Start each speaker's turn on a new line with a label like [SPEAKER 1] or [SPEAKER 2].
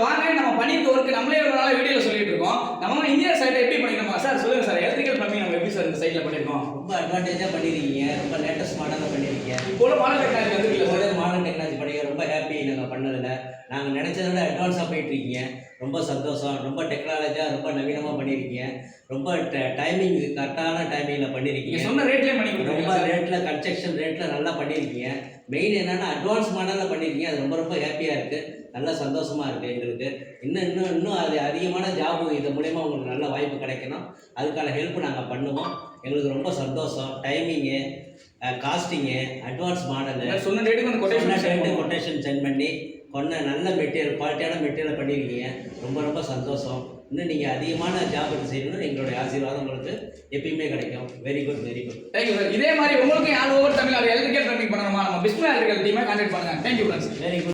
[SPEAKER 1] வாங்க நம்ம பண்ணியிருக்க ஒர்க் நம்மளே ஒரு நாள் வீடியோவில் சொல்லிட்டு இருக்கோம். நம்ம இன்ஜினியர் சைட்டை எப்படி பண்ணிருக்கோம் சார்? சொல்லுங்க சார். எலக்ட்ரிக்கல் ப்ளம்பிங் நம்ம எப்படி சார் இந்த சைட்டில் பண்ணியிருக்கோம்?
[SPEAKER 2] ரொம்ப அட்வான்டேஜாக பண்ணியிருக்கீங்க. ரொம்ப லேட்டஸ்ட் மாடலாக பண்ணியிருக்கீங்க.
[SPEAKER 1] இப்போ உள்ள மாடல் டெக்னாலஜி வந்துருக்கீங்க சார்.
[SPEAKER 2] மாடர்ன் டெக்னாலஜி பண்ணிக்க ரொம்ப ஹாப்பி. நாங்கள் பண்ணதில் நாங்கள் நினச்சதை விட அட்வான்ஸாக போயிட்டுருக்கீங்க. ரொம்ப சந்தோஷம். ரொம்ப டெக்னாலஜியாக ரொம்ப நவீனமாக பண்ணியிருக்கீங்க. ரொம்ப டைமிங் கரெக்டான டைமிங்கில் பண்ணியிருக்கீங்க.
[SPEAKER 1] சொன்ன ரேட்லேயே பண்ணி
[SPEAKER 2] ரொம்ப ரேட்டில் கன்ஸ்ட்ரக்ஷன் ரேட்டில் நல்லா பண்ணியிருக்கீங்க. மெயின் என்னென்னா அட்வான்ஸ் மாடலில் பண்ணியிருக்கீங்க. அது ரொம்ப ரொம்ப ஹாப்பியாக இருக்குது. நல்லா சந்தோஷமாக இருக்குது எங்களுக்கு. இன்னும் அது அதிகமான ஜாபு இது மூலயமா உங்களுக்கு நல்ல வாய்ப்பு கிடைக்கணும். அதுக்கான ஹெல்ப் நாங்கள் பண்ணுவோம். எங்களுக்கு ரொம்ப சந்தோஷம். டைமிங்கு, காஸ்டிங்கு, அட்வான்ஸ் மாடலு
[SPEAKER 1] சொன்ன ரேட்டுக்கு
[SPEAKER 2] கொட்டேஷன் சென்ட் பண்ணி நல்ல மெட்டீரியல், குவாலிட்டியான மெட்டீரியல் பண்ணியிருக்கீங்க. ரொம்ப ரொம்ப சந்தோஷம். இன்னும் நீங்கள் அதிகமான ஜாப் செய்யணும்னு எங்களுடைய ஆசீர்வாதம் உங்களுக்கு எப்பயுமே கிடைக்கும். Very good, very good.
[SPEAKER 1] Thank you sir. இதே மாதிரி உங்களுக்கு all over Tamil electrical plumbing பண்ணணுமா? நம்ம பிஸ்மில்லா எலக்ட்ரிக்கல் டீமை கான்டாக்ட் பண்ணுங்க. Thank you friends.
[SPEAKER 2] Very good.